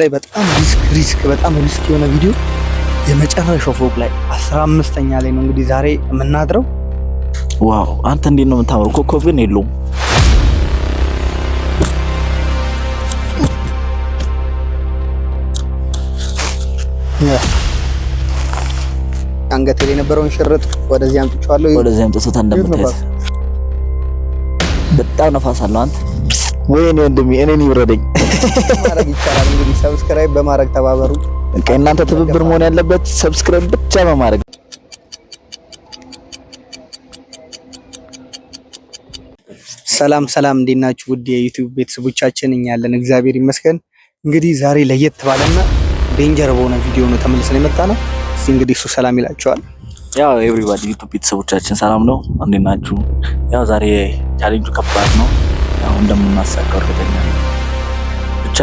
ላይ በጣም ሪስክ በጣም ሪስክ የሆነ ቪዲዮ የመጨረሻው ፎቅ ላይ 15ኛ ላይ ነው እንግዲህ ዛሬ የምናድረው። ዋው አንተ እንዴት ነው የምታምረው? ኮከብ ግን የለውም። አንገቴ ላይ የነበረውን ሽርጥ ወደዚህ አምጥቼዋለሁ። ወደዚህ አምጥቶታ እንደምታየው በጣም ነፋስ አለው። አንተ ወይኔ ወንድሜ እኔን ይውረደኝ ማድረግ ይቻላል። እንግዲህ ሰብስክራይብ በማድረግ ተባበሩ። እናንተ ትብብር መሆን ያለበት ሰብስክራይብ ብቻ በማድረግ። ሰላም እንዴት ናችሁ? ውድ የዩቲዩብ ቤተሰቦቻችን እኛ ያለን እግዚአብሔር ይመስገን። እንግዲህ ዛሬ ለየት ባለና ዴንጀር በሆነ ቪዲዮ ነው ተመልሰን የመጣ ነው። እስቲ እንግዲህ እሱ ሰላም ይላችኋል። ያው ኤቭሪባዲ ዩቲዩብ ቤተሰቦቻችን ሰላም ነው፣ እንዴት ናችሁ? ያው ዛሬ ቻሌንጁ ከባድ ነው። ያው እንደምናሳካው እርግጠኛ ነኝ። ብቻ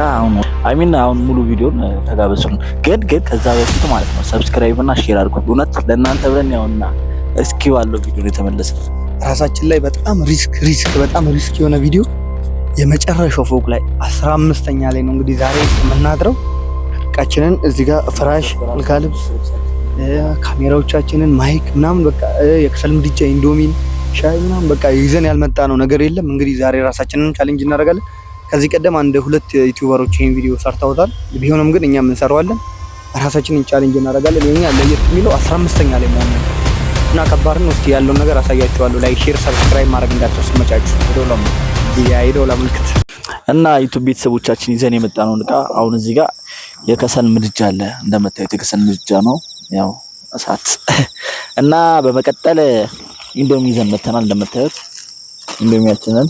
አሁን ሙሉ ቪዲዮን ተጋበዙን። ግን ከዛ በፊት ማለት ነው ሰብስክራይብ እና ሼር አድርጉ። እውነት ለእናንተ ብለን ያውና እስኪ ባለው ቪዲዮ የተመለሰ ራሳችን ላይ በጣም ሪስክ የሆነ ቪዲዮ የመጨረሻው ፎቅ ላይ 15ኛ ላይ ነው እንግዲህ ዛሬ የምናድረው። እቃችንን እዚህ ጋር ፍራሽ፣ አልጋ ልብስ፣ ካሜራዎቻችንን፣ ማይክ ምናምን በቃ የከሰል ምድጃ፣ ኢንዶሚን፣ ሻይ ምናምን በቃ ይዘን ያልመጣ ነው ነገር የለም። እንግዲህ ዛሬ ራሳችንን ቻሌንጅ እናደርጋለን። ከዚህ ቀደም አንድ ሁለት ዩቲዩበሮች ይሄን ቪዲዮ ሰርተውታል። ቢሆንም ግን እኛም እንሰራዋለን፣ ራሳችንን ቻሌንጅ እናደርጋለን። የኛ ለየት የሚለው 15ኛ ላይ መሆኑ እና ከባድ ነው። እስቲ ያለውን ነገር አሳያችኋለሁ። ላይክ፣ ሼር፣ ሰብስክራይብ ማድረግ እንዳትረሱ። መጫችሁ የደወል ምልክት እና ዩቲዩብ ቤተሰቦቻችን ይዘን የመጣነው እቃ አሁን እዚህ ጋር የከሰል ምድጃ አለ። እንደምታዩት የከሰል ምድጃ ነው፣ ያው እሳት እና በመቀጠል ኢንዶሚ ይዘን መተናል። እንደምታዩት ኢንዶሚያችንን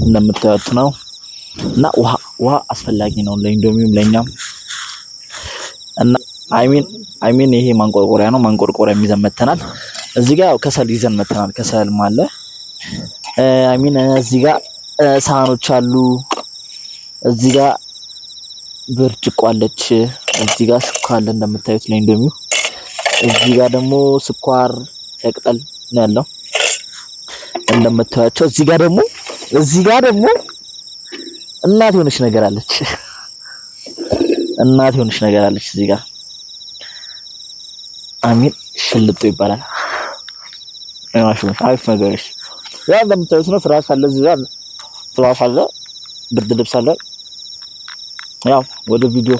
እንደምታዩት ነው። እና ውሃ አስፈላጊ ነው ለኢንዶሚውም ለኛም። እና አይሚን ይሄ ማንቆርቆሪያ ነው። ማንቆርቆሪያ ይዘን መተናል። እዚህ ጋር ከሰል ይዘን መተናል። ከሰል ማለ እዚህ ጋር ሳህኖች አሉ። እዚህ ጋር ብርጭቆ አለች። እዚህ ጋር ሹካ አለ እንደምታዩት ለኢንዶሚው። እዚህ ጋር ደግሞ ስኳር ተቅጠል ነው ያለው እንደምታዩቸው። እዚህ ጋር ደግሞ እናት የሆነች ነገር አለች። እዚህ ጋር አሚን ሽልጦ ይባላል። አሪፍ ነገሮች ያው እንደምታዩት ነው። ፍራሽ አለ፣ እዚህ ጋር ፍራሽ አለ፣ ብርድ ልብስ አለ። ያው ወደ ቪዲዮ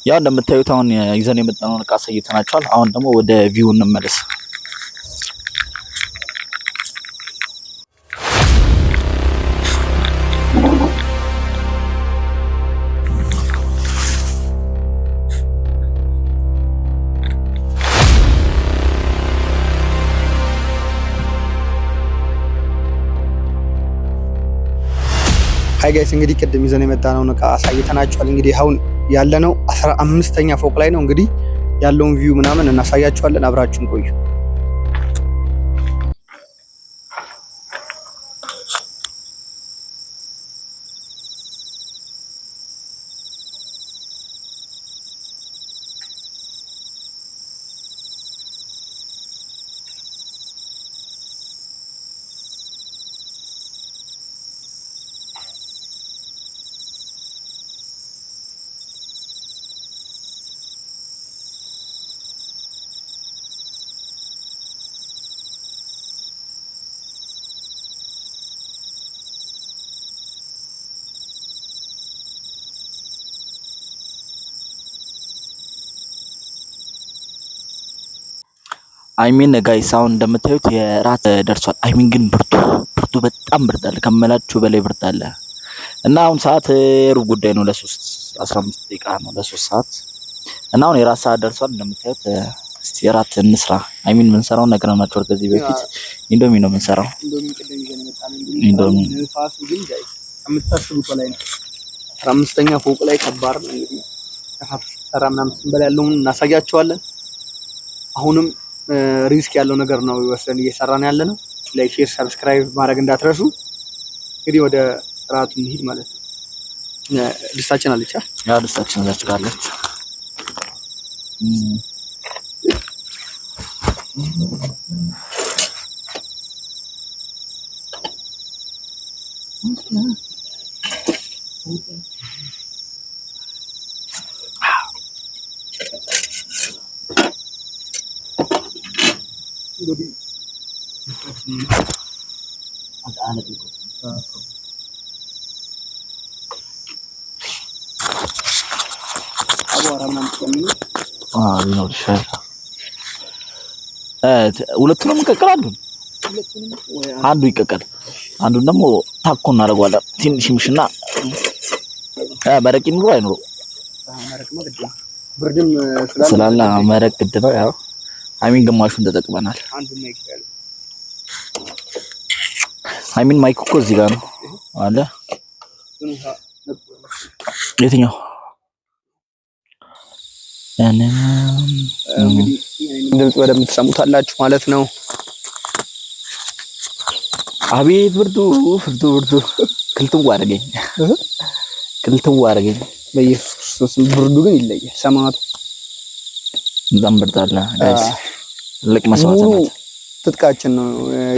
ያው እንደምታዩት አሁን ይዘን የመጣነውን እቃ አሳይተናችኋል። አሁን ደግሞ ወደ ቪው እንመለስ። ሃይ ጋይስ እንግዲህ ቅድም ይዘን የመጣነውን እቃ አሳይተናችኋል። እንግዲህ አሁን ያለነው 15ኛ ፎቅ ላይ ነው። እንግዲህ ያለውን ቪው ምናምን እናሳያችኋለን። አብራችሁን ቆዩ። አይሚን ጋይስ አሁን እንደምታዩት የራት ደርሷል። አይሚን ግን ብርቱ በጣም ብርድ አለ፣ ከመላችሁ በላይ ብርድ አለ። እና አሁን ሰዓት ሩብ ጉዳይ ነው፣ ለ3:15 ደቂቃ ነው፣ ለ3 ሰዓት። እና አሁን የራት ሰዓት ደርሷል እንደምታዩት። እስቲ የራት እንስራ። አይሚን ምን ሰራው ነገር ናቸው። ከዚህ በፊት ኢንዶሚ ነው ምን ሰራው። ኢንዶሚ ፋሱ ግን ጋይስ ከምታስቡት በላይ ነው። 15ኛ ፎቅ ላይ ከባድ ነው። እንግዲህ ሰራ ምናምን ስንበላ ያለውን እናሳያቸዋለን። አሁንም ሪስክ ያለው ነገር ነው ወሰን እየሰራን ያለ ነው። ላይክ፣ ሼር፣ ሰብስክራይብ ማድረግ እንዳትረሱ። እንግዲህ ወደ ራቱ እንሂድ ማለት ነው። ድስታችን አለች፣ ያው ድስታችን እዛች ጋር አለች። ሁለቱንም እንቀቅላለን። አንዱ ይቀቀል፣ አንዱን ደግሞ ታኮ እናደርገዋለን። ትንሽ ምሽና መረቅ ይኑሮ አይኑሮ ብርድም ስላለ መረቅ ግድ ነው። ያው አይሚን ግማሹን ተጠቅመናል። አይሚን ማይክ እኮ እዚህ ጋር ነው አለ። የትኛው እንግዲህ ድምጽ በደምብ ትሰሙታላችሁ ማለት ነው። አቤት ብርዱ ብርዱ ብርዱ ክልትው አደረገኝ ክልትው አደረገኝ። በኢየሱስ ክርስቶስ ብርዱ ግን ይለያል። ሰማቱ በጣም ብርድ አለ ጋይስ። ትልቅ መስዋዕትነት ትጥቃችን ነው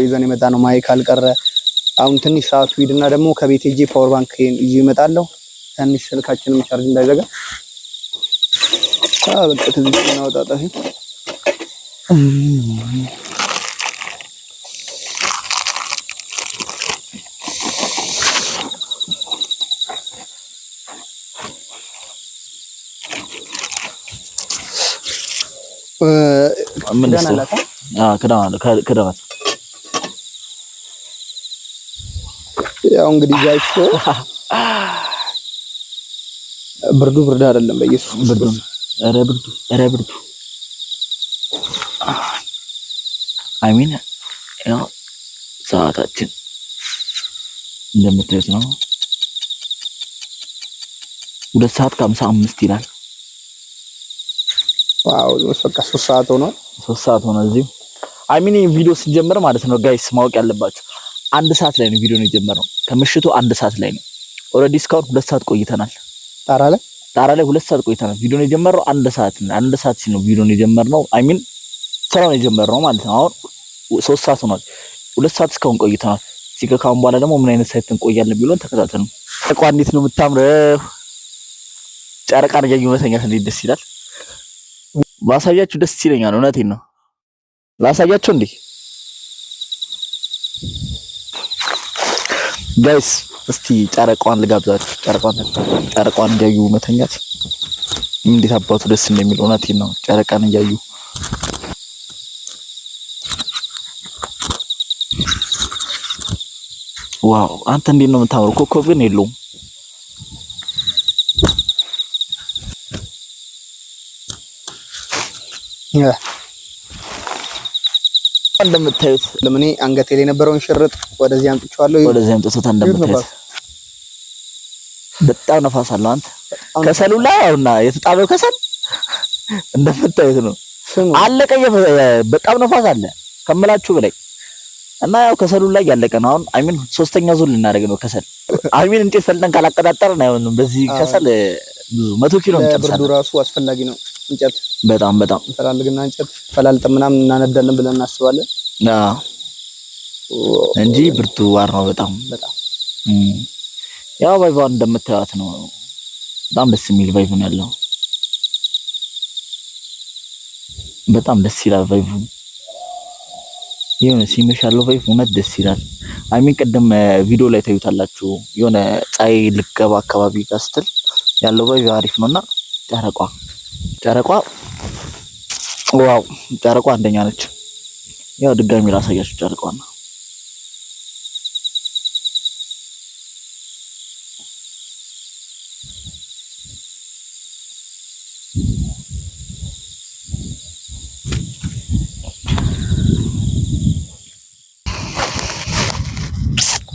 ይዘን የመጣ ነው። ማይክ አልቀረ። አሁን ትንሽ ሰዓቱ ሂድና ደግሞ ከቤት ሄጄ ፓወር ባንክ ይዤ እመጣለሁ። ትንሽ ስልካችንም ቻርጅ እንዳይዘጋ በቃ ከዚህ እናወጣጣሁ። ክዳናት ያው እንግዲህ ጋይስ ብርዱ ብርድ አይደለም። በኢየሱስ ብርዱ ኧረ ብርዱ አይሚን ያው ሰዓታችን እንደምታዩት ነው። 2:55 ይላል። ዋው በቃ 3 ሰዓት ሆኗል። 3 ሰዓት ሆኗል። እዚህ አይሚን ቪዲዮ ሲጀመር ማለት ነው ጋይስ ማወቅ ያለባችሁ 1 ሰዓት ላይ ነው ቪዲዮ ነው የጀመረው። ከምሽቱ 1 ሰዓት ላይ ነው። ኦልሬዲ እስካሁን 2 ሰዓት ቆይተናል። ጣራ ላይ 2 ሰዓት ቆይተናል። ቪዲዮ ነው የጀመረው 1 ሰዓት ሲል ነው ቪዲዮ ነው የጀመርነው። አይሚን ስራውን የጀመርነው ማለት ነው። አሁን 3 ሰዓት ሆኗል። 2 ሰዓት እስካሁን ቆይተናል። ሲከካውን በኋላ ደግሞ ምን አይነት ሳይት እንቆያለን ቢሉን ተከታተሉ። ጨረቃ እንዴት ነው የምታምረው! ጨረቃ ረጃጅ መተኛት እንዴት ደስ ይላል! ባሳያችሁ ደስ ይለኛል። እውነቴን ነው። ላሳያችሁ እንዴ ጋይስ፣ እስቲ ጨረቃዋን ልጋብዛችሁ። ጨረቃዋን እያዩ መተኛት እንዴት አባቱ ደስ እንደሚል እውነቴን ነው። ጨረቃን እያዩ ዋው! አንተ እንዴት ነው የምታምረው! ኮከብ ግን የለውም። እንደምታዩት ለምን አንገቴ ላይ የነበረውን ሽርጥ ወደዚህ አምጥቼዋለሁ። ወደዚህ አምጥቶታ እንደምታዩት በጣም ነፋስ አለው። አንተ ከሰሉ ላይ አውና የተጣበው ከሰል እንደምታዩት ነው። አለቀ። በጣም ነፋስ አለ ከመላችሁ በላይ እና ያው ከሰሉ ላይ ያለቀ ነው። አሁን አይሚን 3ኛ ዙር ልናደርግ ነው ከሰል። አይሚን እንጨት ፈልጠን ካላቀጣጠርን አይሆንም። በዚህ ከሰል ብዙ 100 ኪሎ እንጨርሳለን። ብርዱ ራሱ አስፈላጊ ነው። እንጨት በጣም እንፈላልግና እንጨት ፈላልጠን ምናምን እናነዳለን ብለን እናስባለን። እንጂ ብርቱ ዋር ነው በጣም ያው ቫይቫን እንደምታዩት ነው። በጣም ደስ የሚል ቫይቭ ነው ያለው። በጣም ደስ ይላል ቫይቭ። የሆነ ሲመሽ ያለው ቫይቭ እውነት ደስ ይላል። አይሚን ቀደም ቪዲዮ ላይ ታዩታላችሁ። የሆነ ፀሐይ ልገባ አካባቢ ጋር ስትል ያለው ቫይቭ አሪፍ ነውና ጨረቋ ዋው! ጨረቋ አንደኛ ነች። ያው ድጋሚ ላሳያችሁ ጨረቋና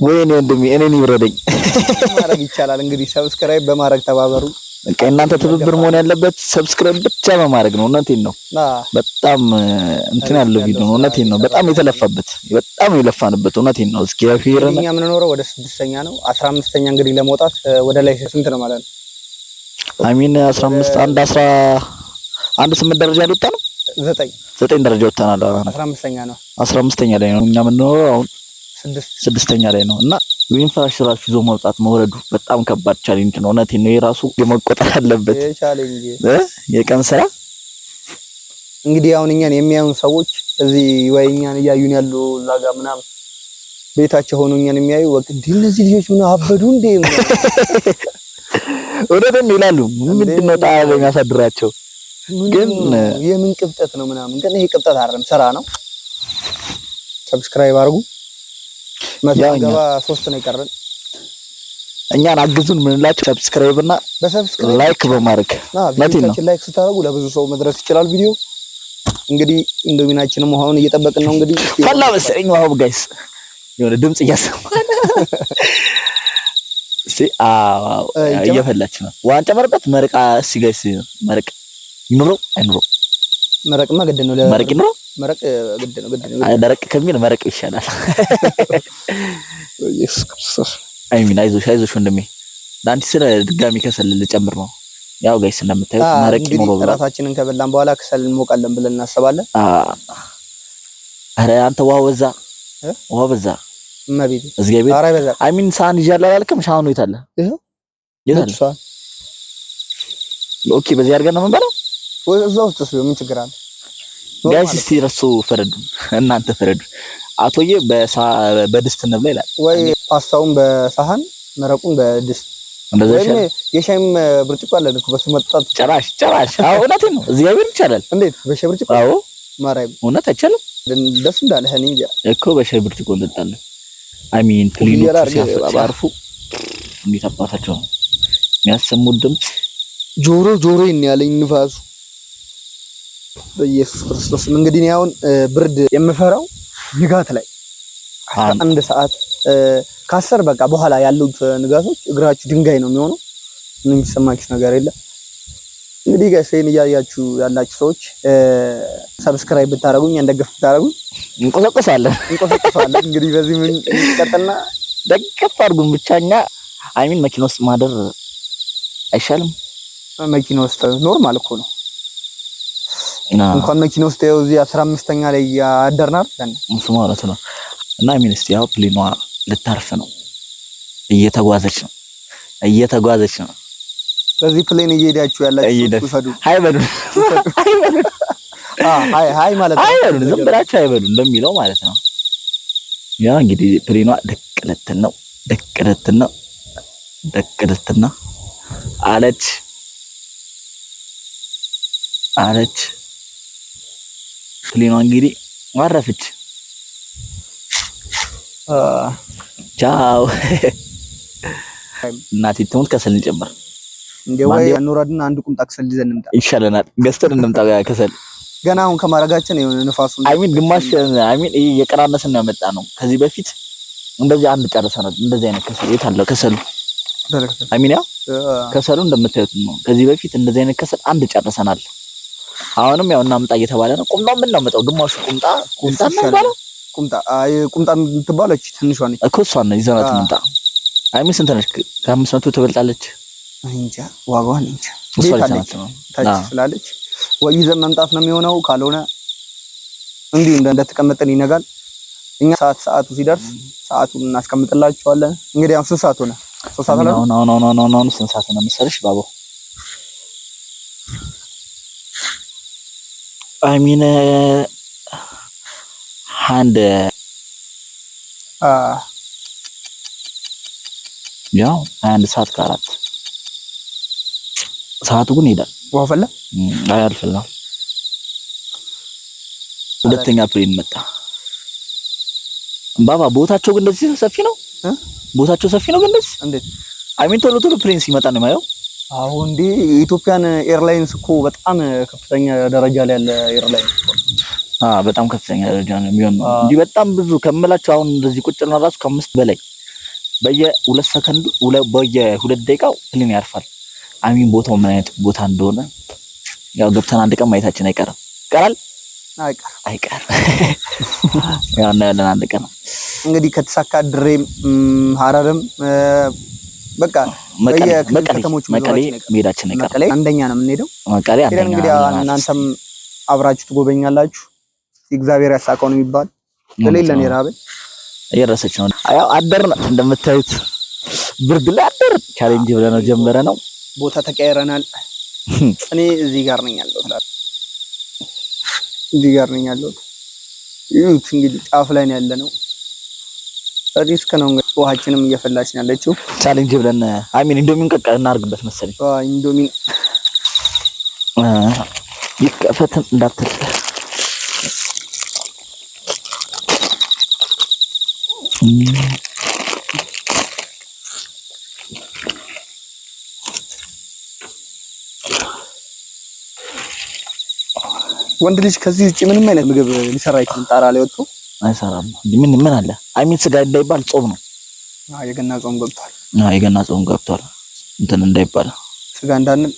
ወይኔ ወንድሜ እኔን ይብረደኝ። ማድረግ ይቻላል እንግዲህ ሰብስክራይብ በማድረግ ተባበሩ። በቃ እናንተ ትብብር መሆን ያለበት ሰብስክራይብ ብቻ በማድረግ ነው። እውነቴን ነው። በጣም እንትን ያለው ቪዲዮ ነው። እውነቴን ነው። በጣም የተለፋበት በጣም የለፋንበት እውነቴን ነው። እስኪ ያፊርና እኛ የምንኖረው ወደ 6ኛ ነው። 15ኛ እንግዲህ ለመውጣት ወደ ላይ ስንት ነው ማለት ነው? አሚን 15 አንድ 8 ደረጃ ልወጣ ነው። 9 ደረጃ ወጣናል። 15ኛ ነው። 15ኛ ላይ ነው እኛ የምንኖረው አሁን 6ኛ ላይ ነው እና ወይን ፍራሽ ራሱ ይዞ መውጣት መውረዱ በጣም ከባድ ቻሌንጅ ነው። እውነቴን ነው። የራሱ የመቆጠር አለበት ቻሌንጅ የቀን ስራ። እንግዲህ አሁን እኛን የሚያዩን ሰዎች እዚህ ወይኛን እያዩን ያሉ እዛ ጋር ምናምን ቤታቸው ሆኖ እኛን የሚያዩ ወቅ እነዚህ ልጆች ምን አበዱ እንዴ ወደደም ይላሉ። ምንድነው ታዲያ የሚያሳድራቸው? ግን የምን ቅብጠት ነው ምናምን። ግን ይሄ ቅብጠት አይደለም፣ ስራ ነው። ሰብስክራይብ አድርጉ። መታገባ 3 ነው የቀረን። እኛን አግዙን ምንላችሁ ሰብስክራይብ እና በሰብስክራይብ ላይክ በማድረግ ቪዲዮአችን ላይክ ስታደርጉ ለብዙ ሰው መድረስ ይችላል ቪዲዮ። እንግዲህ ኢንዶሚናችንም ውሃውን እየጠበቅን ነው። እንግዲህ ፈላ መሰለኝ ውሃው ጋይስ የሆነ ድምጽ እያሰማን አዎ እየፈላች ነው። ዋንጫ መርቀት መርቃ ጋይስ መርቅ ይኑረው አይኑረው? መረቅማ ግድ ነው። መረቅ ይኑረው? መረቅ ግድ ነው። አይ ደረቅ ከሚል መረቅ ይሻላል። ኢየሱስ ክርስቶስ አይሚን አይዞሽ ወንድሜ። ዳንቲ ስለ ድጋሚ ከሰል ልጨምር ነው። ያው ጋይስ እንደምታዩት መረቅ ይኑረው። ራሳችንን ከበላን በኋላ ከሰል እንሞቃለን ብለን እናስባለን። አረ አንተ ውሃ በዛ ማቤት እግዚአብሔር። አረ በዛ አይሚን ሳህን ይዣለሁ አላልክም? ሳህኑ የታለ? የታለ? ኦኬ በዚህ አድርገን ነው የምንበላው ወይ እዛው ውስጥ ምን ችግር አለ? ጋይስ እስቲ ረሱ ፈረዱ፣ እናንተ ፈረዱ። አቶዬ በድስት እንብላ ይላል ወይ ፓስታውን በሳህን መረቁን በድስት እንደዛ ይሻላል። የሻይም ብርጭቆ አለን እኮ በሱ መጣጣት ጭራሽ አዎ እውነቴን ነው። እግዚአብሔር ይቻላል። እንዴት በሻይ ብርጭቆ? አዎ ማርያም እውነት አይቻልም። ደስ እንዳለህ እንጂ እኮ በሻይ ብርጭቆ እንጠጣለን። አሚን ፕሊኖች ሲያርፉ እንዴት አባታቸው ነው የሚያሰሙት ድምጽ ጆሮ ያለኝ ንፋሱ በኢየሱስ ክርስቶስ። እንግዲህ አሁን ብርድ የምፈራው ንጋት ላይ 11 ሰዓት ከ10 በቃ በኋላ ያሉት ንጋቶች እግራችሁ ድንጋይ ነው የሚሆነው። ምንም የሚሰማችሁ ነገር የለም። እንግዲህ ጋይስን እያያችሁ ያላችሁ ሰዎች ሰብስክራይብ ብታረጉኝ እንደገፍ ብታረጉኝ እንቆሰቆሳለን። እንግዲህ በዚህ ምን ይቀጥልና ደገፍ አድርጉን ብቻኛ። አይሚን መኪና ውስጥ ማደር አይሻልም? መኪና ውስጥ ኖርማል እኮ ነው። እንኳን መኪና ውስጥ ያው እዚህ 15ኛ ላይ ያደርናል እሱ ማለት ነው። እና አይሚን እስቲ ያው ፕሌኗ ልታርፍ ነው፣ እየተጓዘች ነው። በዚህ ፕሌን እየሄዳችሁ ያላችሁ ፈዱ ሃይ በሉ ሃይ ማለት ነው። ሃይ በሉ ዝም ብላችሁ ሃይ በሉ እንደሚለው ማለት ነው። ያ እንግዲህ ፕሌኗ ደቅለትን ነው አለች ፕሌኗ እንግዲህ አረፈች። ቻው እናቴ ትሙት። ከሰል እንጨምር እንደው ወይ ኑራድና አንድ ቁምጣ ከሰል ይዘን እንምጣ ይሻለናል። ገዝተን እንምጣ ከሰል ገና አሁን ከማረጋችን የሆነ ንፋሱ አይሚን ግማሽ አይሚን እየቀራነስን ያመጣ ነው። ከዚህ በፊት እንደዚህ አንድ ጨርሰናል። እንደዚህ አይነት ከሰል የት አለ ከሰሉ? አይሚን ያው ከሰሉ እንደምታዩት ነው። ከዚህ በፊት እንደዚህ አይነት ከሰል አንድ ጨርሰናል። አሁንም ያው እናምጣ እየተባለ ነው። ቁምጣው ምን ነው መጣው? ግማሹ ቁምጣ ነው ባለው ቁምጣ የምትባለች ትንሿ ነች እኮ እሷን ነው ይዘናት እንምጣ። አይሚን ስንት ነች? ከ500 ትበልጣለች። እንጃ ዋጋዋን እንጃ። እሷ ልጅ ነው ታች ስላለች ወይ ይዘን መምጣት ነው የሚሆነው። ካልሆነ እንዲሁ እንደተቀመጠን ይነጋል። እኛ ሰዓቱ ሲደርስ ሰዓቱን እናስቀምጥላችኋለን። እንግዲህ አሁን ስንት ሰዓት ሆነ? 3 ሰዓት አለ። ኖ ስንት ሰዓት ሆነ መሰለሽ ባቦ? አይሚን አንድ ያው 21 ሰዓት ከ4 ሰዓቱ ግን ይሄዳል። ዋው ፈላ አልፈላም። ሁለተኛ ፕሌን መጣ። ባባ ቦታቸው ግን እንደዚህ ሰፊ ነው። ቦታቸው ሰፊ ነው ግን እንደዚህ እንዴት? አይሚን ቶሎ ፕሌን ሲመጣ ነው የማየው። አዎ እንዴ የኢትዮጵያን ኤርላይንስ እኮ በጣም ከፍተኛ ደረጃ ላይ ያለ ኤርላይንስ እኮ። በጣም ከፍተኛ ደረጃ ነው የሚሆነው እንዴ። በጣም ብዙ ከመላቸው አሁን እንደዚህ ቁጭ ነው ራሱ ከ5 በላይ በየ2 ሰከንዱ በየ2 ደቂቃው ፕሌን ያርፋል። አይሚን ቦታው ምን አይነት ቦታ እንደሆነ ያው ገብተን አንድ ቀን ማየታችን አይቀርም። አይቀር ያው እናያለን አንድ ቀን። እንግዲህ ከተሳካ ድሬም ሐረርም በቃ በየከተሞቹ መቀሌ መሄዳችን አይቀርም። መቀሌ አንደኛ ነው የምንሄደው። መቀሌ አንደኛ እንግዲህ እናንተም አብራችሁ ትጎበኛላችሁ። እግዚአብሔር ያሳቀው ነው የሚባል ለሌለን የራበ እየደረሰች ነው። ያው አደርን እንደምታዩት ብርድ ላይ አደር ቻሌንጅ ብለነው ጀመረ ነው። ቦታ ተቀያይረናል። እኔ እዚህ ጋር ነኝ ያለሁት። ይሁት እንግዲህ ጫፍ ላይ ነው ያለነው። ሪስክ ነው እንግዲህ ውሃችንም እየፈላች ነው ያለችው። ቻሌንጅ ብለን ኢንዶሚን ቀቀ እናርግበት መሰለኝ። ኢንዶሚን ይከፈትም እንዳትል ወንድ ልጅ ከዚህ ውጪ ምንም አይነት ምግብ ሊሰራ አይችልም። ጣራ ላይ ወጥቶ አይሰራም። ምን አለ ስጋ እንዳይባል ጾም ነው። የገና ጾም ገብቷል። የገና ጾም ገብቷል። እንትን እንዳይባል ስጋ እንዳንል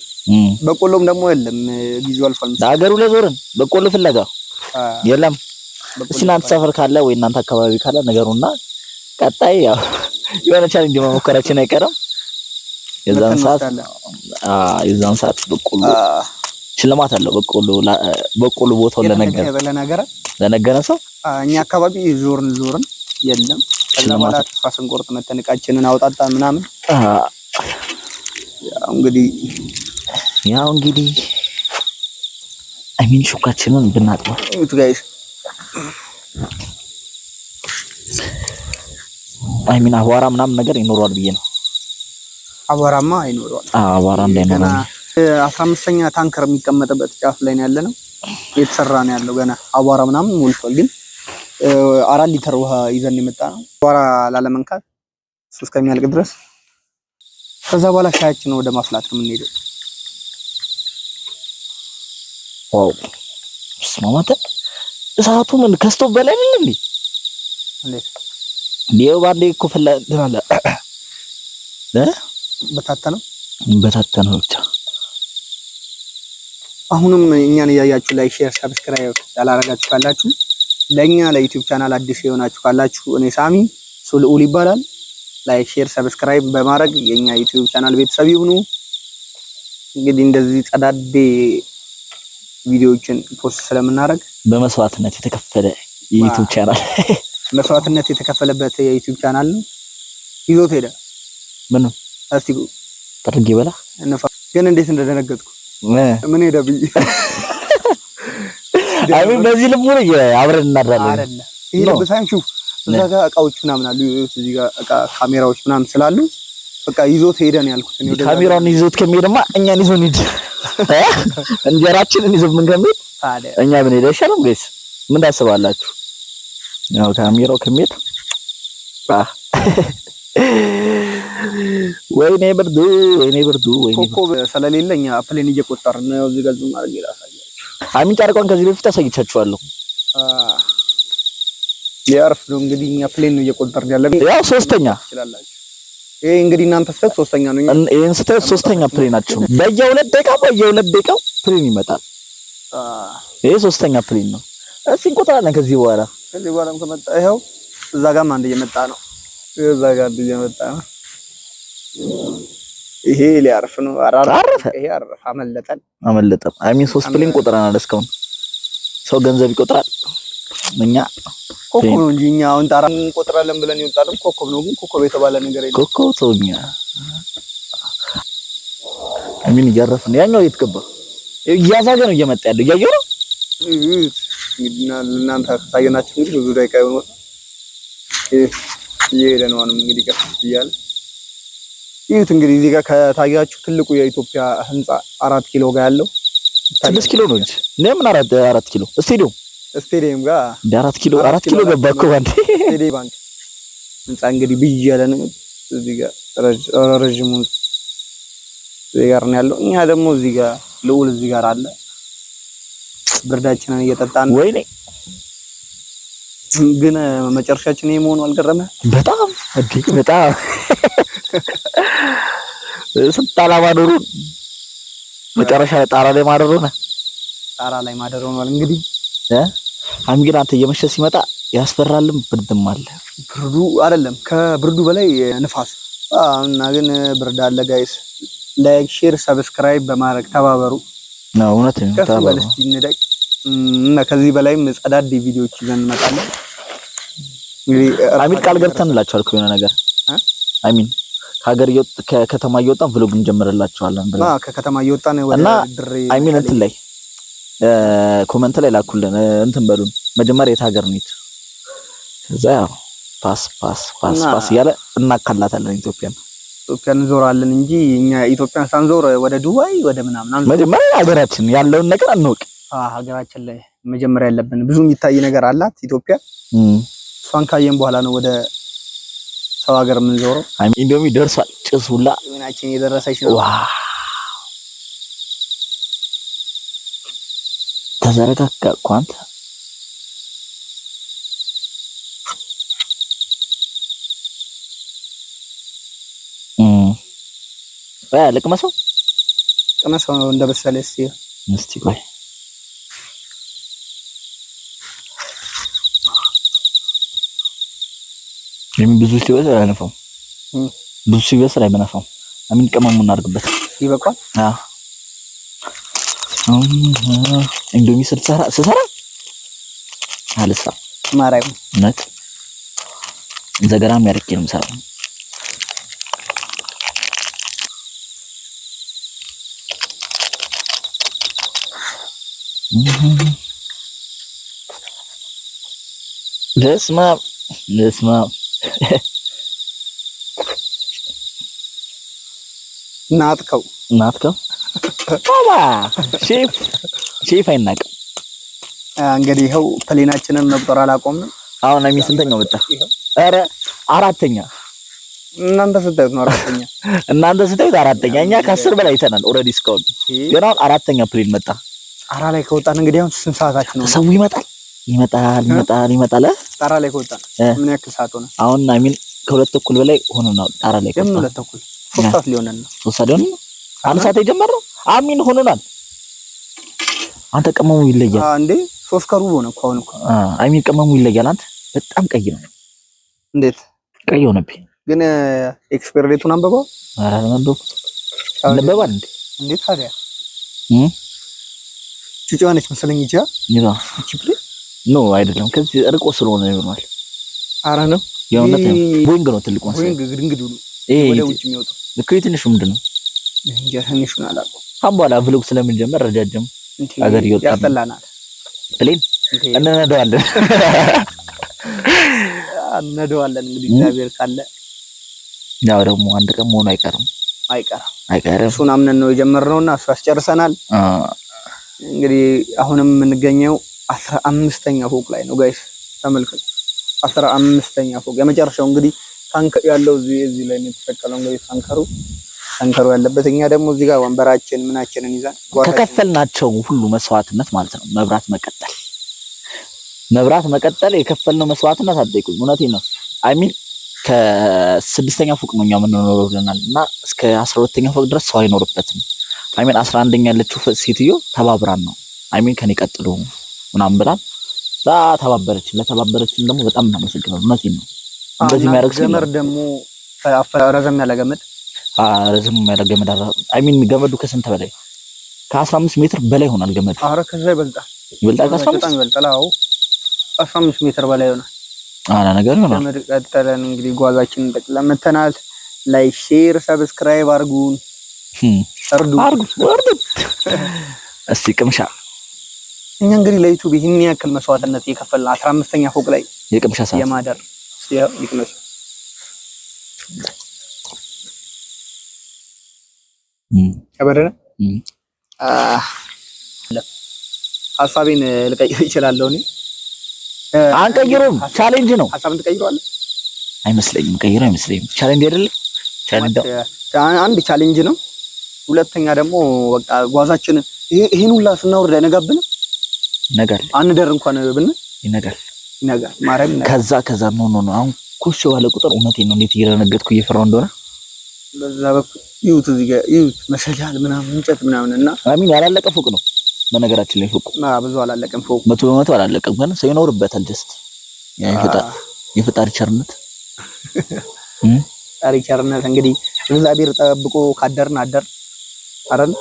በቆሎም ደግሞ የለም። ጊዜው አልፏል። ሀገሩ ለዞርን በቆሎ ፍለጋ የለም። እስኪ እናንተ ሰፈር ካለ ወይ እናንተ አካባቢ ካለ ነገሩና ቀጣይ ያው የሆነ ቻሌንጅ መሞከራችን አይቀርም። የዛን ሰዓት በቆሎ ሽልማት አለው። በቆሎ ቦታው ለነገረ ሰው እኛ አካባቢ ዞርን የለም። ከዛ በኋላ ተስፋ ስንቆርጥ መተንቃችንን አውጣጣን ምናምን። ያው እንግዲህ ሹካችንን ብናጥበው እቱ ጋይስ አቧራ ምናምን ነገር ይኖረዋል ብዬ ነው። አቧራማ አይኖረዋል። አቧራ እንዳይኖር 15ኛ ታንከር የሚቀመጥበት ጫፍ ላይ ነው ያለነው። የተሰራ ነው ያለው ገና አቧራ ምናምን ሞልቷል። ግን 4 ሊትር ውሃ ይዘን የመጣ ነው አቧራ ላለመንካት እሱ እስከሚያልቅ ድረስ። ከዛ በኋላ ሻያችን ወደ ማፍላት ነው የምንሄደው። ዋው ስማማተ እሳቱ ምን ከስቶቭ በላይ ነው እንዴ? ዲዮ ባንዴ እኮ ፈላ እንላለ በታተነው ብቻ። አሁንም እኛን እያያችሁ ላይክ፣ ሼር፣ ሰብስክራይብ ያላረጋችሁ ካላችሁ ለኛ ለዩቲዩብ ቻናል አዲስ የሆናችሁ ካላችሁ እኔ ሳሚ ሱልኡል ይባላል። ላይክ፣ ሼር፣ ሰብስክራይብ በማድረግ የኛ ዩቲዩብ ቻናል ቤተሰብ ይሁኑ። እንግዲህ እንደዚህ ጸዳዴ ቪዲዮዎችን ፖስት ስለምናደርግ በመስዋዕትነት የተከፈለ የዩቲዩብ ቻናል መስዋዕትነት የተከፈለበት የዩቲዩብ ቻናል ነው። ይዞት ሄደ ምን እስቲ ተደርጌ በላ ግን እንዴት እንደደነገጥኩ ምን ሄደብኝ። በዚህ ልቡ ነው አብረን እናድራለን አይደለ? ይሄ ልብ ሳይሆን ሹፍ እዛ ጋር እቃዎች ምናምን አሉ። እዚህ ጋር እቃ ካሜራዎች ምናምን ስላሉ በቃ ይዞት ሄደ ነው ያልኩት። እኔ ካሜራውን ይዞት ከሚሄድማ እኛን ይዞን ሂድ። እንጀራችንን ይዞ ምን ገምት እኛ ምን ሄደ ይሻላል ጋይስ? ምን ታስባላችሁ? ያው ካሜራው ከሚሄድ ወይኔ ብርዱ ኮኮብ ስለሌለኛ ፕሌን እየቆጠርን ነው። እዚህ ጋር ዙም አድርጌ ላሳያችሁ። ጨርቋን ከዚህ በፊት አሳይቻችኋለሁ። ሊያርፍ ነው እንግዲህ እኛ ፕሌን ነው እየቆጠርን ያለን። ያው ሶስተኛ ትችላላችሁ። ይሄ እንግዲህ እናንተ ስታዩት ሶስተኛ ነው። ይሄን ስታዩት ሶስተኛ ፕሌናችሁ በየሁለት ደቂቃው ፕሌን ይመጣል። ይሄ ሶስተኛ ፕሌን ነው። እስኪ እንቆጥራለን ከዚህ በኋላም ከመጣ ይኸው እዛ ጋርም አንድ እየመጣ ነው። ይሄ ሊያርፍ ነው። አረፈ። ይሄ አረፈ። አመለጠን። 3 ፕሌን ቆጥረናል እስካሁን። ሰው ገንዘብ ይቆጥራል። እኛ ኮኮብ ነው እንጂ እኛ አሁን ጣራ እንቆጥራለን ብለን ይወጣልን ኮኮብ ነው። ግን ኮኮብ የተባለ ነገር የለም። ኮኮብ ተውኛ። እያረፍ ነው። ያኛው የት ገባ? እያዛገ ነው እየመጣ ያለው እያየሁ ነው። እናንተ ታየናችሁ እንግዲህ ብዙ ደቂቃ ይሆናል። እየሄደ ነው አሁንም እንግዲህ ቀስ እያለ ይሁት። እንግዲህ እዚህ ጋር ከታያችሁ ትልቁ የኢትዮጵያ ህንጻ 4 ኪሎ ጋር ያለው 6 ኪሎ ነው እንጂ ለምን 4 ኪሎ ስቴዲየም ጋር 4 ኪሎ ገባ እኮ ባንዴ። ስቴዲየም ባንክ ህንጻ እንግዲህ ብያለ ነው። እዚህ ጋር ረጅሙ እዚህ ጋር ነው ያለው። እኛ ደግሞ እዚህ ጋር ልዑል እዚህ ጋር አለ። ብርዳችንን እየጠጣን ወይኔ ግን መጨረሻችን ይሄ መሆኑ አልገረመ? በጣም ስንት ዓላማ ኖሮ መጨረሻ ጣራ ላይ ማደር ሆነ። እንግዲህ ግን አንተ እየመሸ ሲመጣ ያስፈራልም ብርድም አለ። ብርዱ አይደለም ከብርዱ በላይ ንፋስ እና ግን ብርድ አለ። ጋይስ ላይክ፣ ሼር፣ ሰብስክራይብ በማድረግ ተባበሩ ነው። እውነት ነው። ተባበሩ እና ከዚህ በላይም ጸዳዴ ቪዲዮዎች ይዘን እንመጣለን። እንግዲህ አሚን ቃል ገብተንላችኋል እኮ የሆነ ነገር አሚን ከሀገር ከከተማ እየወጣን ቭሎግ እንጀምርላችኋለን ብለን ከከተማ እየወጣን ወደ ድሬ አሚን እንትን ላይ ኮሜንት ላይ ላኩልን እንትን በሉን መጀመሪያ የት ሀገር ነው ከዛ ፓስ ያለ እናካላታለን ኢትዮጵያን እንዞራለን እንጂ እኛ ኢትዮጵያን ሳንዞር ወደ ዱባይ ወደ ምናምን መጀመሪያ ሀገራችን ያለውን ነገር አንወቅ ሀገራችን ላይ መጀመሪያ ያለብን ብዙ የሚታይ ነገር አላት ኢትዮጵያ እሷን ካየን በኋላ ነው ወደ ሰው ሀገር የምንዞረው ኢንዶሚ ደርሷል ጭሱላ ምናችን እየደረሰች ነው ተዘረጋጋ ኳንት ልቅመሰው እንደበሰለ እስቲ ቆይ ብዙ ሲበዛ አይነፋም ብዙ ሲበዛ አይነፋም አሚን ቀመሙ እናርግበት ይበቃል ኢንዶሚ ስሰራ አልሳ ማራዩ ነት ዘገራም ያርኬ ነው የምሰራው ለስማ ናትከው ባባ ሼፍ አይናቅም እንግዲህ ይኸው ፕሌናችንን መቁጠር አላቆምንም አሁን አሚን ስንተኛው መጣ ኧረ አራተኛ እናንተ ስታዩት ነው አራተኛ አራተኛ እኛ ከ10 በላይ አይተናል ኦሬዲ እስካሁን ግን አሁን አራተኛ ፕሌን መጣ ጣራ ላይ ከወጣን እንግዲህ አሁን ስንት ሰዓታችን ነው ሰው ይመጣል ጣራ ላይ ከወጣን ምን ያክል ሰዓት ሆነ አሁን አሚን ከሁለት ተኩል በላይ ሆኖናል ጣራ ላይ ከወጣን ሁለት ተኩል 3 ሰዓት ሊሆነን ነው 3 ሰዓት ሊሆነን አንድ ሰዓት የጀመረው አሚን ሆኖናል አንተ ቀመሙ ይለያል እንዴ 3 ከሩብ ሆነ እኮ አሁን እኮ አሚን ቀመሙ ይለያል አንተ በጣም ቀይ ነው እንዴት ቀይ ሆነብኝ ግን ኤክስፓየር ዴቱን አንበባው አንበባል እንዴ ታዲያ ጭጫነች መሰለኝ ይዛ ኖ አይደለም ከዚህ ርቆ ስለሆነ ይሆናል አረ ነው የሆነ ቦይንግ ነው ትልቁ ነው ቦይንግ ግድንግዱ ነው ወደ ውጭ የሚወጣው ልክ ትንሹ ምንድነው ትንሹን አላውቅም አምባላ ቭሎግ ስለምንጀምር ረጃጅም ሀገር ይወጣል ያስተላናል ፕሌን እንነዳዋለን እንግዲህ እግዚአብሔር ካለ ያው ደግሞ አንድ ቀን መሆኑ አይቀርም እሱን አምነን ነው የጀመርነውና እሱ ያስጨርሰናል እንግዲህ አሁንም የምንገኘው 15ኛ ፎቅ ላይ ነው ጋይስ ተመልከቱ 15ኛ ፎቅ የመጨረሻው እንግዲህ ታንክ ያለው እዚህ ላይ ነው የተሰቀለው እንግዲህ ታንከሩ ያለበት እኛ ደግሞ እዚህ ጋር ወንበራችን ምናችንን ይዛን ከከፈልናቸው ሁሉ መስዋዕትነት ማለት ነው መብራት መቀጠል የከፈልነው መስዋዕትነት አትጠይቁኝ እውነቴን ነው አይሚን ከ6ኛ ፎቅ ነው እኛ የምንኖረው ብለናል እና እስከ 12ኛ ፎቅ ድረስ ሰው አይኖርበትም አይሚን 11ኛ ያለችው ሴትዮ ተባብራን ነው አይሚን ከኔ ቀጥሎ ምናምን ብላን ለተባበረችን ደግሞ በጣም እናመሰግናለን እውነቴን ነው እንደዚህ የሚያደርግ ገመድ ደግሞ ረዘም ያለ ገመድ አይሚን ገመዱ ከስንት በላይ ከ15 ሜትር በላይ ሆናል ገመዱ ኧረ ከዛ ይበልጣል ከ15 ይበልጣል 15 ሜትር በላይ ሆናል ነገር ይሆናል ገመድ ቀጠለን እንግዲህ ጓዛችንን ጠቅለን መተናል ላይክ ሼር ሰብስክራይብ አርጉን እስቲ ቅምሻ እኛ እንግዲህ ለዩቲዩብ ይሄን ያክል መስዋዕትነት የከፈልን 15ኛ ፎቅ ላይ የቅምሻ ሰዓት የማደር ይቅመስ ከበረነ ሀሳቤን ልቀይር ይችላልው እኔ አንቀይሩም ቻሌንጅ ነው ሀሳብን ትቀይሯል አይመስለኝም ቀይረው አይመስለኝም ቻሌንጅ አይደለም ቻሌንጅ አንድ ቻሌንጅ ነው ሁለተኛ ደግሞ በቃ ጓዛችን ይሄን ሁላ ስናወርድ አይነጋብንም ነገር አንደር እንኳን ብን ይነጋል ማረም ከዛ ነው አሁን ኩሽ ባለ ቁጥር እውነቴን ነው እንዴት እየረነገጥኩ እየፈራው እንደሆነ በዛ በኩል ይሁት እዚህ ጋር ይሁት መሰጃል ምናምን እንጨት ምናምንና አሚን ያላለቀ ፎቅ ነው በነገራችን ላይ ፎቅ ብዙ አላለቀም ፎቅ 100% አላለቀም ግን ሰው ይኖርበታል ጀስት የፈጣሪ ቸርነት ፈጣሪ ቸርነት እንግዲህ እግዚአብሔር ጠብቆ ካደርን አደር አይደል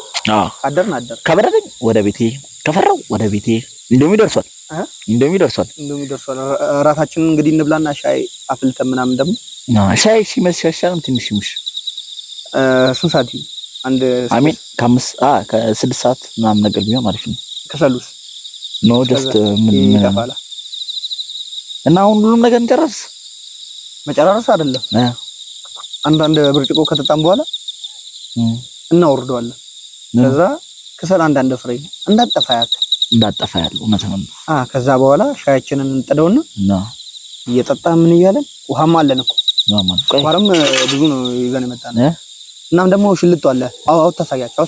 አደርን ከበረደኝ ወደ ቤቴ ከፈራው ወደ ቤቴ ኢንዶሚ ደርሷል። እራታችንን እንግዲህ እንብላና ሻይ አፍልተን ምናምን ደግሞ ሻይ ሲመሽ ሻሻም ትንሽ ይምሽ ስንት ሰዓት አንድ አሜን ከ6 ሰዓት ምናምን ነገር ቢሆን አሪፍ ነው። ከሰሉስ ኖ ጀስት ምን ይጣፋላ እና አሁን ሁሉም ነገር እንጨርስ መጨራረስ አይደለም አንዳንድ ብርጭቆ ከተጣም በኋላ እናወርደዋለን። ከዛ ከሰል አንዳንድ ፍሬ እንዳጠፋ ያለው እውነታውን ከዛ በኋላ ሻያችንን እንጥደውና እየጠጣ ምን እያለን ውሃም አለን እኮ ውሃም ብዙ ነው ይዘን የመጣን እናም ደግሞ ሽልጦ አለ። አው ታሳያቸው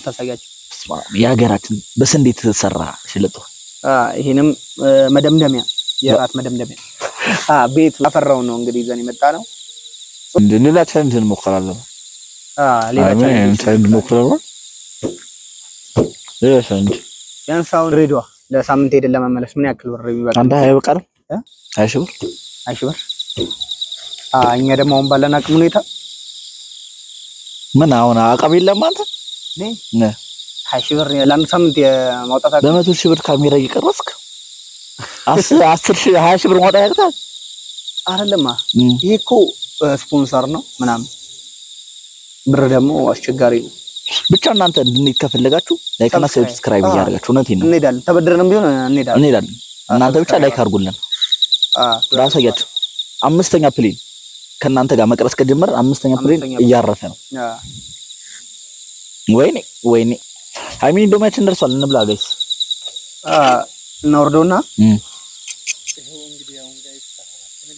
የሀገራችን በስንዴ የተሰራ ሽልጦ ይሄንም መደምደሚያ የራት መደምደሚያ ቤት አፈራው ነው እንግዲህ ይዘን የመጣ ነው። ሌላ ቻሌንጅ እንሞክራለን። ሌላ ቻሌንጅ እንሞክራለን። ሌላ ቻሌንጅ ያንሳው ድሬዳዋ ለሳምንት ሄደን ለመመለስ ምን ያክል ብር ይበቃል? አንተ አይበቃም? 20 ብር እኛ ደግሞ አሁን ባለን አቅም ሁኔታ ምን አሁን አቅም የለም አንተ ነ 20 ብር ለአንድ ሳምንት የማውጣት በ100,000 ብር ካሜራ እየቀረጽክ 20 ብር ማውጣት ያቅታል አይደለማ? ይሄ እኮ ስፖንሰር ነው ምናምን ብር ደግሞ አስቸጋሪ ነው። ብቻ እናንተ እንድንሄድ ከፈለጋችሁ ላይክ እና ሰብስክራይብ እያደረጋችሁ እውነቴን ነው እንሄዳለን። ተበድረንም ቢሆን እንሄዳለን። እናንተ ብቻ ላይክ አድርጉልን። ራሳያችሁ 5ኛ ፕሌን ከእናንተ ጋር መቅረጽ ከጀመረ 5ኛ ፕሌን እያረፈ ነው። ወይኔ ሃይሚ እንደማችን ደርሷል። እንብላ ጋይስ እናወርደውና ይሄው እንግዲህ አሁን ጋይስ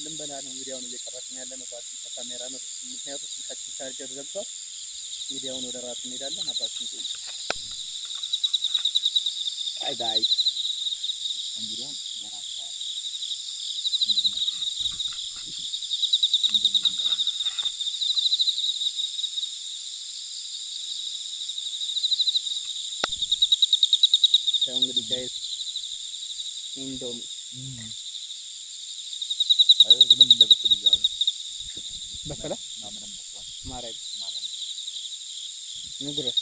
ልንበላ ነው። እንግዲህ አሁን እየቀረጽን ያለነው በአዲስ ካሜራ ነው። ምክንያቱም ስልካችን ቻርጀር ዘግቷል። እንግዲህ አሁን ወደ ራት እንሄዳለን። አባችን ቆይ ባይ እንግዲህ ወራት እንግዲህ ጋይስ ኢንዶሚ ምንም እንደበሰለ ይላል በሰለ ምንም በሰለ ማረግ ንግረስ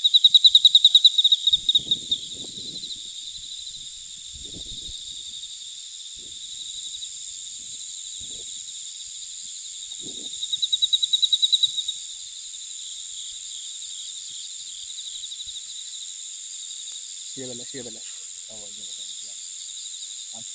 የበላሽ አዎ የበላሽ አንቺ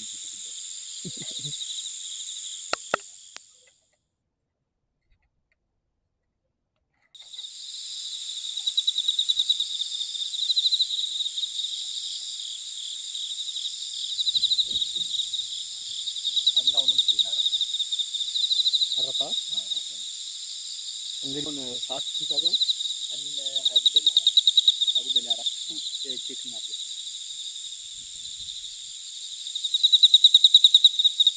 እንግዲህ ሰዓት ሲሰጠው አሚን 20 ጉዳይ አራት ቼክ እናድርግ።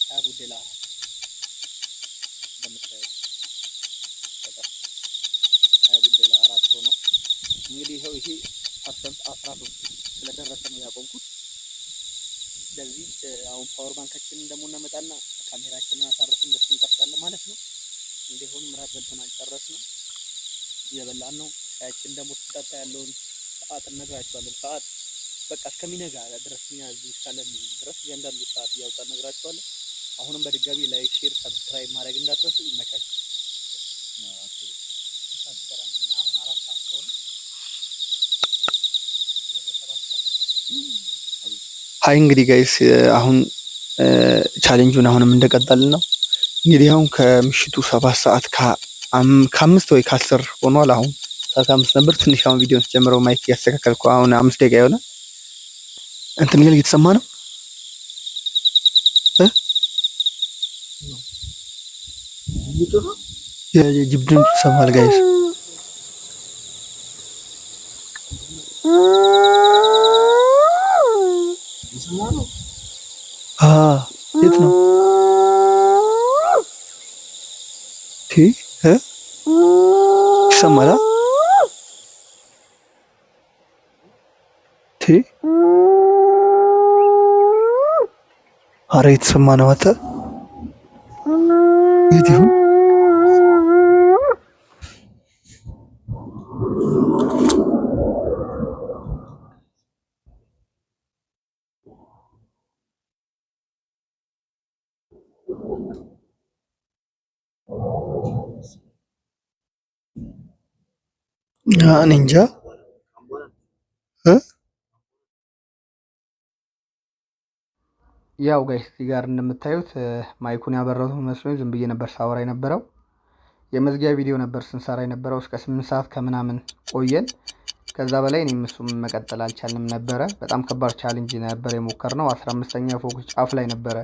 20 ጉዳይ እንደምታዩት በቃ 20 ጉዳይ አራት ሆኖ እንግዲህ ይሄው ይሄ ፐርሰንት 13 ስለደረሰ ነው ያቆምኩት። ስለዚህ አሁን ፓወር ባንካችንን ደግሞ እናመጣና ካሜራችንን አሳርፈን በሱ እንቀርጻለን ማለት ነው። እንደሆነ ምራት በልተን አልጨረስንም፣ እየበላን ነው። ሻያችን ደግሞ ሲጠጣ ያለውን ሰዓት እነግራችኋለን። ሰዓት በቃ እስከሚነጋ ድረስ እኛ እዚህ እስካለን ድረስ እያንዳንዱ ሰዓት እያወጣን እነግራችኋለን። አሁንም በድጋሚ ላይክ፣ ሼር፣ ሰብስክራይብ ማድረግ እንዳትረሱ። ይመቻችሁ። አሁን 4 ሰዓት ሆነ። ሃይ እንግዲህ ጋይስ አሁን ቻሌንጁን አሁንም እንደቀጠልን ነው። እንግዲህ አሁን ከምሽቱ 7 ሰዓት ከ5 ወይ ከ10 ሆኗል። አሁን 5 ነበር። ትንሽ አሁን ቪዲዮን ጀምረው ማይክ ያስተካከልኩ አሁን 5 ደቂቃ ይሆናል። እንትን ይል እየተሰማ ነው የጅብ ድምፅ ይሰማል ጋይስ። የት ነው ይሰማል? ኧረ የተሰማ ነው። አንተ የት ይሁን? እኔ እንጃ እ ያው ጋይስ እዚህ ጋር እንደምታዩት ማይኩን ያበራሁት መስሎኝ ዝም ብዬ ነበር ሳወራ የነበረው። የመዝጊያ ቪዲዮ ነበር ስንሰራ የነበረው እስከ 8 ሰዓት ከምናምን ቆየን። ከዛ በላይ እኔም እሱም መቀጠል አልቻልንም ነበረ። በጣም ከባድ ቻሌንጅ ነበር የሞከርነው። 15ኛ ፎቅ ጫፍ ላይ ነበረ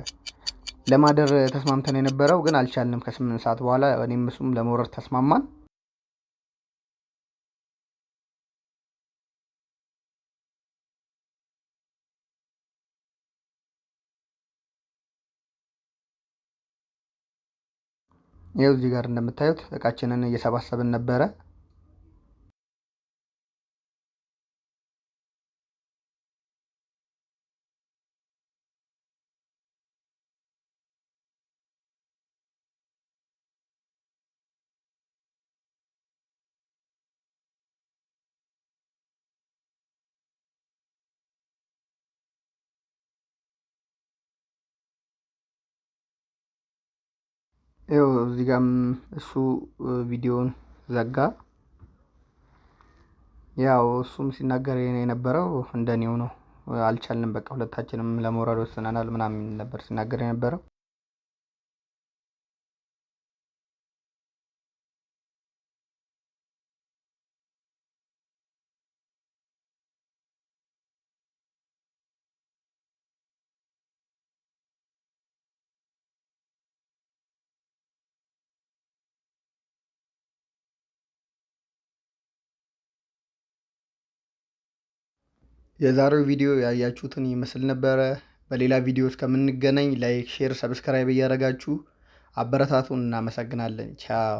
ለማደር ተስማምተን የነበረው ግን አልቻልንም። ከ8 ሰዓት በኋላ እኔም እሱም ለመውረድ ተስማማን። ይኸው እዚህ ጋር እንደምታዩት እቃችንን እየሰባሰብን ነበረ። ይኸው እዚህ ጋርም እሱ ቪዲዮውን ዘጋ። ያው እሱም ሲናገር የነበረው እንደኔው ነው። አልቻልንም፣ በቃ ሁለታችንም ለመውረድ ወስነናል ምናምን ነበር ሲናገር የነበረው። የዛሬው ቪዲዮ ያያችሁትን ይመስል ነበረ። በሌላ ቪዲዮ እስከምንገናኝ ላይክ፣ ሼር፣ ሰብስክራይብ እያደረጋችሁ አበረታቱን። እናመሰግናለን። ቻው